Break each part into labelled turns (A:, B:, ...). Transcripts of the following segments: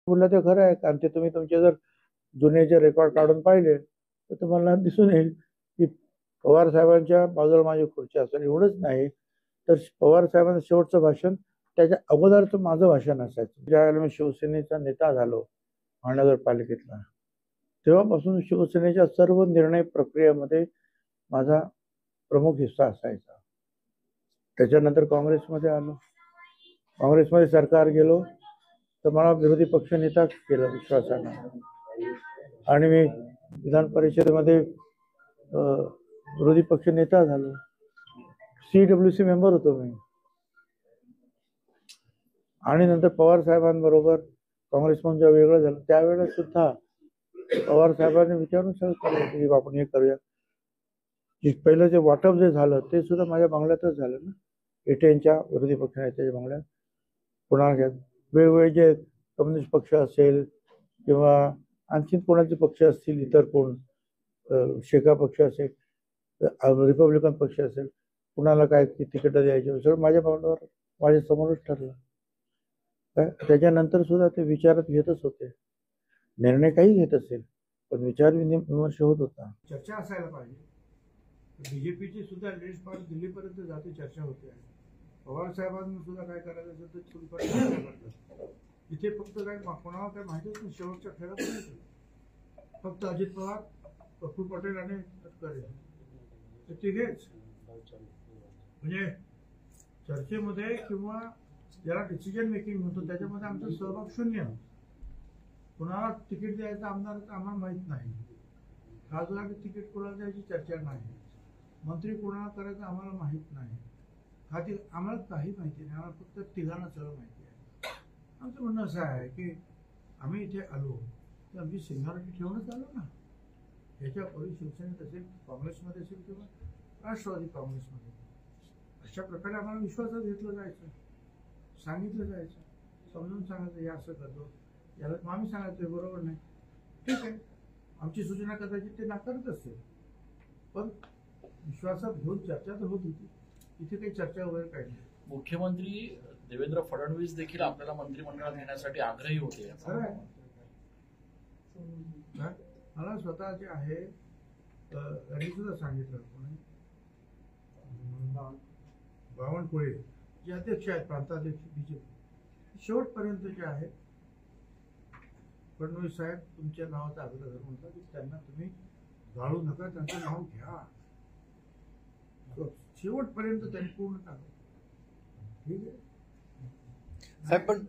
A: बोललं ते खरं आहे. कारण ते तुम्ही तुमचे जर जुने जे रेकॉर्ड काढून पाहिले तर तुम्हाला दिसून येईल की पवार साहेबांच्या बाजूला माझी खुर्ची असेल. एवढंच नाही तर पवार साहेबांचं शेवटचं भाषण त्याच्या अगोदरचं माझं भाषण असायचं. ज्यावेळेला मी शिवसेनेचा नेता झालो महानगरपालिकेतला, तेव्हापासून शिवसेनेच्या सर्व निर्णय प्रक्रियेमध्ये माझा प्रमुख हिस्सा असायचा. त्याच्यानंतर काँग्रेसमध्ये आलो, काँग्रेसमध्ये सरकार गेलो तर मला विरोधी पक्षनेता केलं विश्वासानं, आणि मी विधान परिषदेमध्ये विरोधी पक्ष नेता झालो. CWC मेंबर होतो मी. आणि नंतर पवार साहेबांबरोबर काँग्रेसमधून जेव्हा वेगळं झालं त्यावेळेला सुद्धा पवार साहेबांनी विचारून सगळं केलं की आपण हे करूया. पहिलं जे वाटप जे झालं ते सुद्धा माझ्या बंगल्यातच झालं ना, एटेनच्या विरोधी पक्ष नेत्याच्या बंगल्यात. पुन्हा वेगवेगळे जे कम्युनिस्ट पक्ष असेल किंवा आणखी कोणाचे पक्ष असतील, इतर कोण शेका पक्ष असेल, रिपब्लिकन पक्ष असेल, कुणाला काय तिकीट द्यायचे सगळं माझ्या बंगल्यावर माझ्या समोरच ठरलं. त्याच्यानंतर सुद्धा ते विचारात घेतच होते. निर्णय काही घेत असेल पण विचार विमर्श होत होता. चर्चा असायला पाहिजे. बीजेपीची सुद्धा लिस्ट पार्ट दिल्लीपर्यंत जाते, चर्चा होते. पवार साहेबांना सुद्धा काय करायचं असेल तर थोडीफार इथे फक्त काय कोणाला काय माहितीच नाही. शेवटच्या फेऱ्यापर्यंत फक्त अजित पवार, पप्पू पटेल आणि तटकरे तिघेच. म्हणजे चर्चेमध्ये किंवा ज्याला डिसिजन मेकिंग होतं त्याच्यामध्ये आमचा सहभाग शून्य. कुणाला तिकीट द्यायचं आमदार आम्हाला माहित नाही, खासदार तिकीट कोणाला द्यायची चर्चा नाही, मंत्री कोणाला करायचं आम्हाला माहित नाही, खाती आम्हाला काही माहिती नाही. आम्हाला फक्त तिघांना सगळं माहिती आहे. आमचं म्हणणं असं आहे की आम्ही इथे आलो तर आमची सिनियरिटी ठेवूनच आलो ना. याच्यापूर्वी शिवसेनेत असेल, काँग्रेसमध्ये असेल किंवा राष्ट्रवादी काँग्रेसमध्ये, अशा प्रकारे आम्हाला विश्वासात घेतलं जायचं, सांगितलं जायचं, समजून सांगायचं हे असं करतो, याला आम्ही सांगायचं बरोबर नाही, ठीक आहे. आमची सूचना कदाचित ते नाकारत असतील पण विश्वासात घेऊन चर्चा तर होत होती. इथे काही चर्चा वगैरे काही नाही.
B: मुख्यमंत्री देवेंद्र फडणवीस देखील आपल्याला मंत्रिमंडळात घेण्यासाठी आग्रही होते.
A: मला स्वतः जे आहे त्यांनी सुद्धा सांगितलं, बावनकुळे जे अध्यक्ष आहेत, प्रांताध्यक्ष बीजेपी, शेवटपर्यंत जे आहे फडणवीस साहेब तुमच्या नावाचा आग्रह धरून होता की त्यांना तुम्ही गाळू नका, त्यांचं नाव घ्या. शेवटपर्यंत त्यांनी पूर्ण टाकलं. ठीक आहे.
C: पण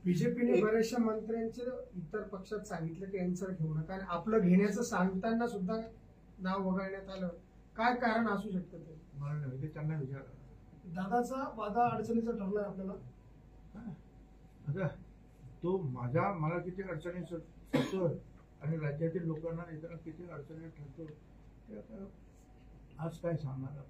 C: बीजेपीने बऱ्याचशा मंत्र्यांचं इतर पक्षात सांगितलं की यांचं घेऊ नका, आणि आपलं घेण्याचं सांगताना सुद्धा नाव वगळण्यात आलं. काय कारण असू शकतं ते?
A: मला नाही, ते त्यांना विचारा.
C: दादाचा वादा अडचणीचा ठरलाय आपल्याला.
A: आता तो मला किती अडचणी ठरतोय आणि राज्यातील लोकांना इतर किती अडचणी ठरतो ते आता आज काय सांगणार.